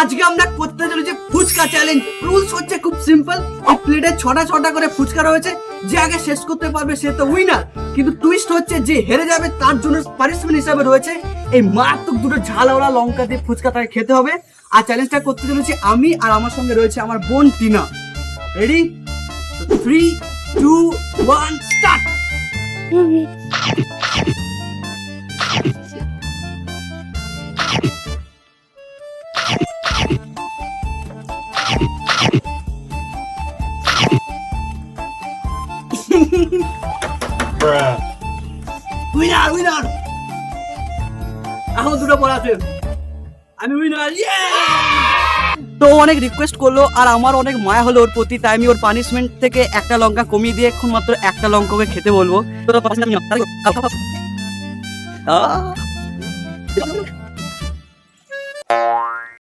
আজকে আমরা করতে চলেছি ফুচকা চ্যালেঞ্জ। রুলস হচ্ছে খুব সিম্পল, এই প্লেটে ছটা করে ফুচকা রয়েছে, যে আগে শেষ করতে পারবে সে তো উইনার। কিন্তু টুইস্ট হচ্ছে যে হেরে যাবে তার জন্য পানিশমেন্ট হিসাবে রয়েছে এই মারাত্মক দুটো ঝালওয়ালা লঙ্কা দিয়ে ফুচকা তাকে খেতে হবে। আর চ্যালেঞ্জটা করতে চলেছি আমি, আর আমার সঙ্গে রয়েছে আমার বোন Tina. Ready? 3, 2, 1 start. Winner winner, এখন দুটো পর আছে, আমি উইনার। তো অনেক রিকোয়েস্ট করলো আর আমার অনেক মায়া হলো ওর প্রতি, তাই আমি ওর পানিশমেন্ট থেকে একটা লঙ্কা কমিয়ে দিয়ে এখন মাত্র একটা লঙ্কাকে খেতে বলবো। তো